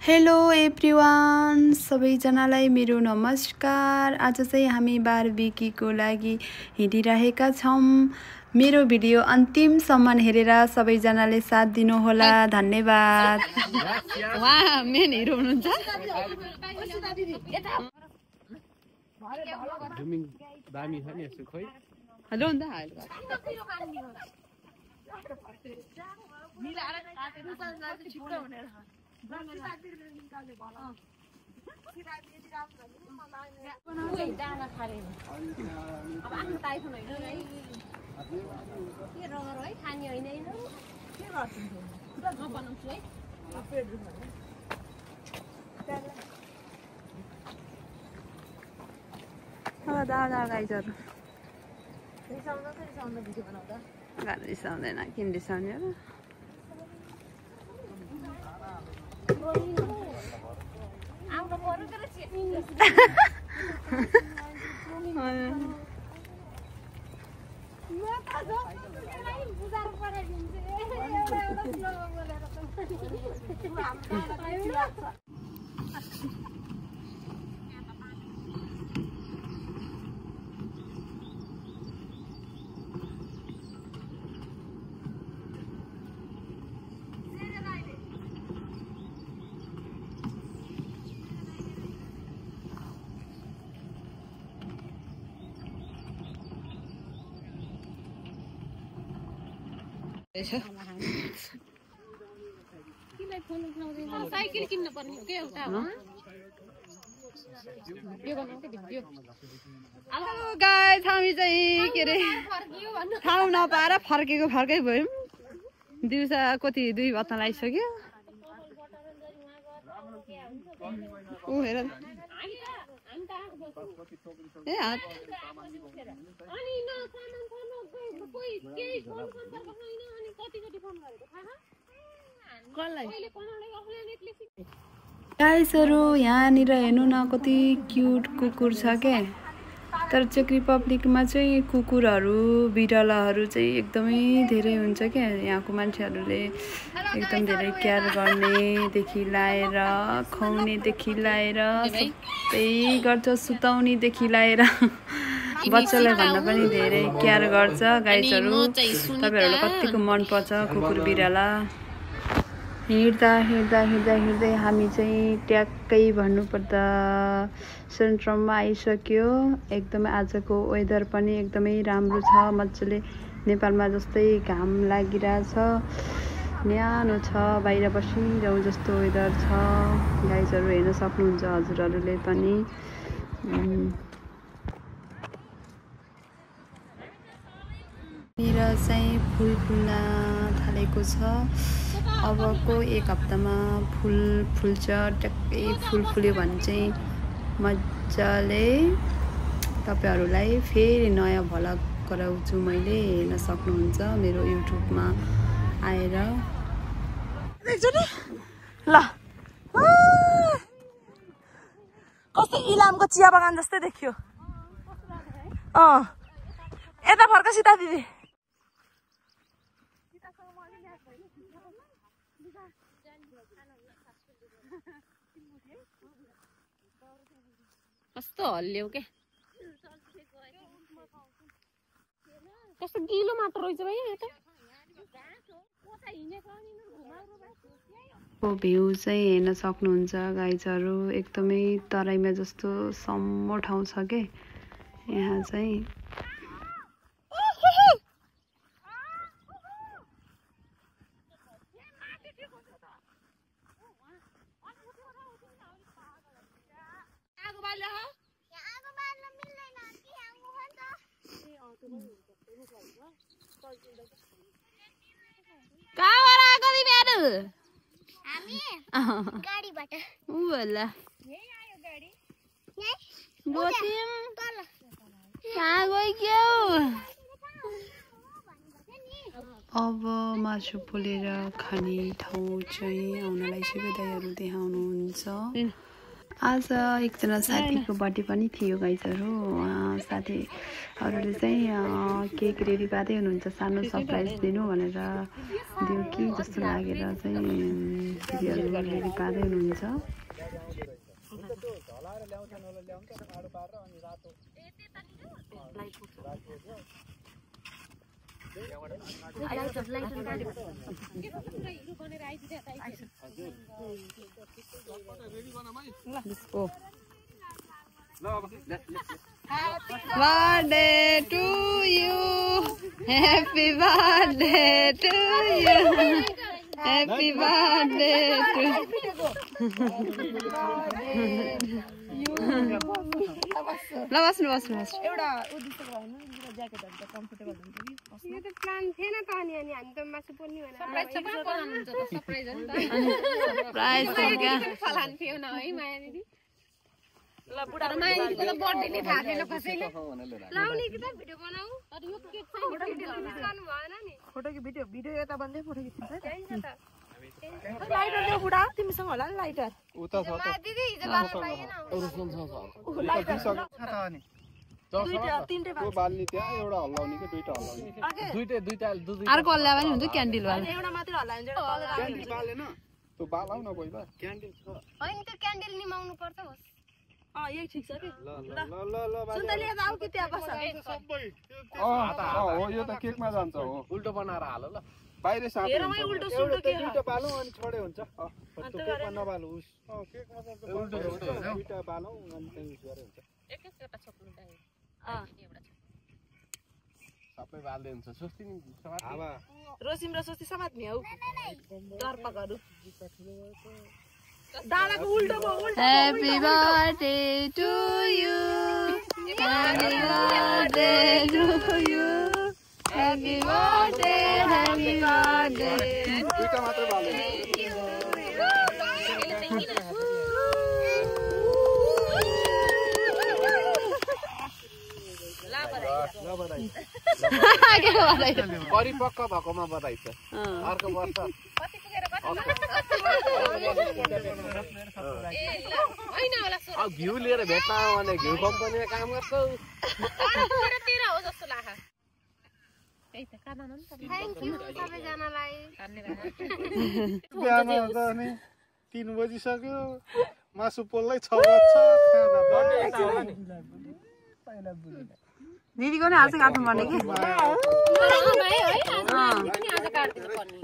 Hello everyone, सबैजनालाई मेरो नमस्कार। आज चाहिँ हामी बारबिक्यूको लागि हिँडिरहेका छौँ। मेरो भिडियो अन्तिमसम्म हेरेर सबैजनाले साथ दिनुहोला। धन्यवाद। वाह, मेन हिरो हुनुहुन्छ। हेलो अन्त दादा गाइजहरू गाडी रिसाउँदैन, किन रिसाउने हो? साइकल किन्न पर्ने हो के एउटा हेलो गाइस, हामी चाहिँ के अरे ठाउँ नपाएर फर्कै भयौँ। दिउँसो कति 2 बज्न लागिसक्यो। ऊ हेर ए हात अनि न सामान फोन कोही केही फोन सम्पर्क छैन। अनि कति फोन गरेको थाहा कसलाई गाइसहरू, यहाँनिर हेर्नु न, कति क्युट कुकुर छ के। तर चेक रिपब्लिकमा चाहिँ कुकुरहरू बिरालाहरू चाहिँ एकदमै धेरै हुन्छ क्या। यहाँको मान्छेहरूले एकदम धेरै केयर गर्नेदेखि लाएर खुवाउनेदेखि लाएर सबै गर्छ, सुताउनेदेखि लाएर बच्चालाई भन्दा पनि धेरै केयर गर्छ। गाइसहरू, तपाईँहरूलाई कतिको मनपर्छ कुकुर बिराला? हिँड्दै हामी चाहिँ ट्याक्कै भन्नुपर्दा सेन्ट्रममा आइसक्यो। एकदमै आजको वेदर पनि एकदमै राम्रो छ, मजाले नेपालमा जस्तै घाम लागिरहेछ, न्यानो छ, बाहिर बसिरहँ जस्तो वेदर छ। गाइजहरू हेर्न सक्नुहुन्छ हजुरहरूले पनि। यहाँनिर चाहिँ फुल फुल्न थालेको छ। अबको 1 हप्तामा फुल फुल्छ। ट्याक्कै फुल फुल्यो भने चाहिँ मजाले तपाईँहरूलाई फेरि नयाँ भ्लग गराउँछु मैले। हेर्न सक्नुहुन्छ मेरो युट्युबमा आएर। ल कस्तो इलामको चिया बगान जस्तै देखियो। यता फर्क सीता दिदी। कस्तो हल्लियो के, कस्तो गिलो माटो रहेछ भाइ। भ्यू चाहिँ हेर्न सक्नुहुन्छ गाइजहरू। एकदमै तराईमा जस्तो सम्म ठाउँ छ के यहाँ चाहिँ। कहाँबाट आएको तिमीहरू? गाडीबाट ऊ होला गयौँ। कहाँ गइक्यौ? अब मासु पोलेर खाने ठाउँ चाहिँ आउन लागिसक्यो। दाइहरू देखाउनुहुन्छ आज एकजना साथीको बर्थडे पनि थियो गाइजहरू। साथीहरूले चाहिँ केक रेडी पार्दै हुनुहुन्छ, सानो सरप्राइज दिनु भनेर दियो कि जस्तो लागेर चाहिँ दिदीहरू रेडी पार्दै हुनुहुन्छ। Birthday to you, happy birthday to you, happy birthday to you. ल बस्नु बस्नु बस्नु एउटा उद्देश्य भएन मेरो ज्याकेटहरु त कम्फर्टेबल हुन्छ कि यो त प्लान थिएन त अनि हामी त मासु पोल्ने भनेर सरप्राइज छ कहाँ बनाउनुहुन्छ त सरप्राइज हो नि त सरप्राइज छ क्या फलान थियो न है माया दिदी ल बुढा माया दिदीको त बर्थडे नै थाहा थिएन कसैले लाउने कि त भिडियो बनाऊ अनि यो केक चाहिँ लानु भएन नि फोटो कि भिडियो यता बन्दै फोटो खिच्छ चाहिन्छ त लाइटर ल्याऊ बुढा तिमीसँग होला नि लाइटर उता छ माया दिदी हिजो लानु पाइएन त्यो बाल्ने त्यहाँ एउटा हल्लाउने कि दुईटा हल्लाउने अर्को हल्ला पनि हुन्छ क्यान्डल वाला एउटा मात्र हल्लायो भने क्यान्डल बालेन त्यो बालाउ न पहिला क्यान्डल छ हैन त्यो क्यान्डल निमाउनु पर्छ होस् यही ठिक छ कि ल सुन्तली यता आऊ कि त्यहाँ बस हो यो त केकमा जान्छ हो उल्टो बनाएर हाल ल बाहिर साथै हेरमै उल्टो सुल्टो के दुईटा बालौ अनि छोडे हुन्छ त्यो केकमा नबालौ केकमा त उल्टो दुईटा बालौ अनि त्यही उस गरे हुन्छ एकैचोटा छोप्नु दाइ सबै बाल्दै हुन्छ सुस्ती नि हावा रोसिम र सोस्ती समात्ने हौ दर्पकहरु दादाको उल्टो भयो उल्टो Happy birthday to you, happy birthday to you, happy birthday, happy birthday. दुईटा मात्र बाल्दै परिपक्व भएकोमा बधाई छ अर्को वर्ष घिउ लिएर भेट्न भने घिउ कम्पनीमा काम गर्छौ हो जस्तो लाग्छ त्यही त काममा नि थ्यांक यू सबैजनालाई बिहान आउँदा नि 3 बजिसक्यो मासु पोल्दै 6 बज्छ दिदीको नि आज काट्नु पर्ने कि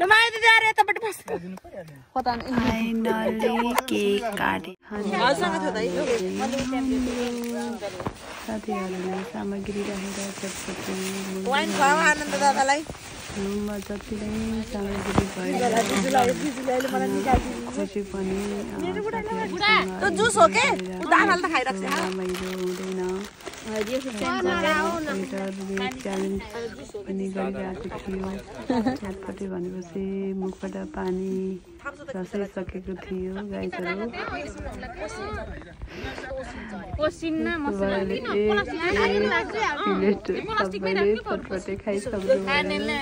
माया दिदी आरे यतापट्टि बस पता नि फाइनली केक काटे साथीहरूले सामग्री राखेर चटपटी वाइन खुवाऊ आनन्द दादालाई रुममा जति नै सामग्री भयो खुसी पनि त्यो जुस हो के दाल त खाइराख्छ रमाइलो हुँदैन च्यालेन्ज पनि गरिरहेको थियो चटपटी भनेपछि मुखबाट पानी रसाइसकेको थियो गाईहरू सबैले चटपटे खाइसक्नु भइमा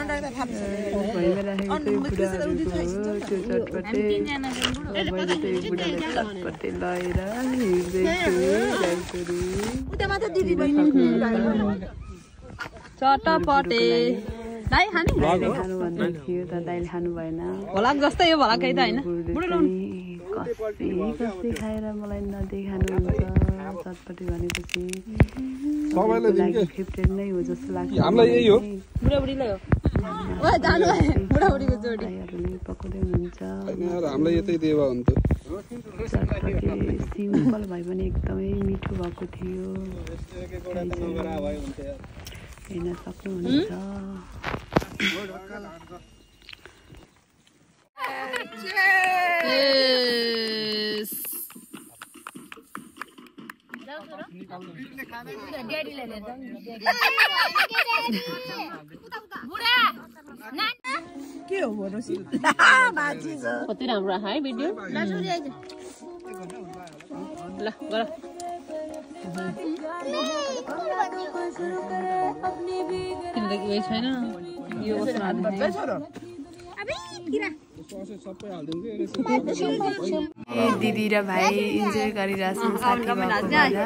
राखेको चाहिँ बुढाहरूको हो त्यो चटपटे मैले चाहिँ बुढालाई चटपटे लगाएर हिँड्दैछु चटपटे दाइ खाने दाइले खानु भन्दै थियो त दाइले खानु भएन भलाक जस्तै हो भलाकै त हैन कस्तै खाएर मलाई नदेखानुहुन्छ चटपटी भनेपछि सबैलाई फेभरेट नै हो जस्तो लाग्छ हामीलाई यही हो बुढाबुढीलाई हो ओए जानु बुढाबुढीको जोडी दाइहरूले पकाउँदै हुनुहुन्छ हामीलाई यतै देवा हुन्थ्यो चटपटी सिम्पल भए पनि एकदमै मिठो भएको थियो हेर्न सक्नुहुन्छ के हो भरोसी कति राम्रो है भिडियो ल गर तिमीलाई उयो छैन यो दिदी र भाइ इन्जोय गरिरहेछौँ साथी भएको भएर।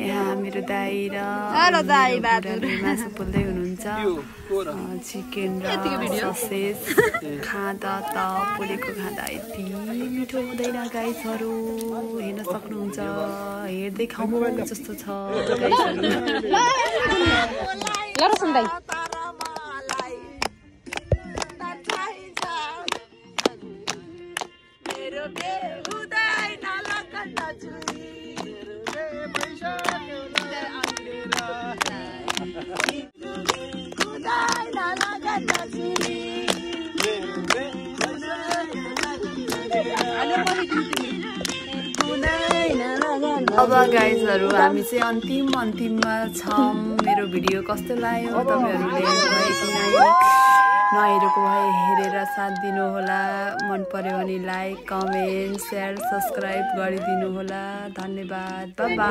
यहाँ मेरो दाइ र मासु पोल्दै हुनुहुन्छ। चिकन र ससेज खाँदा त पोलेको खाँदा यति मिठो हुँदैन गाइसहरू, हेर्न सक्नुहुन्छ। हेर्दै खाउँ जस्तो छ गाइसहरू। अब गाइजहरू हामी चाहिँ अन्तिममा छौँ। मेरो भिडियो कस्तो लाग्यो तपाईँहरूले नहेरेको भए हेरेर साथ दिनुहोला। मन पर्यो भने लाइक कमेन्ट सेयर सब्सक्राइब गरिदिनु होला। धन्यवाद। Bye bye.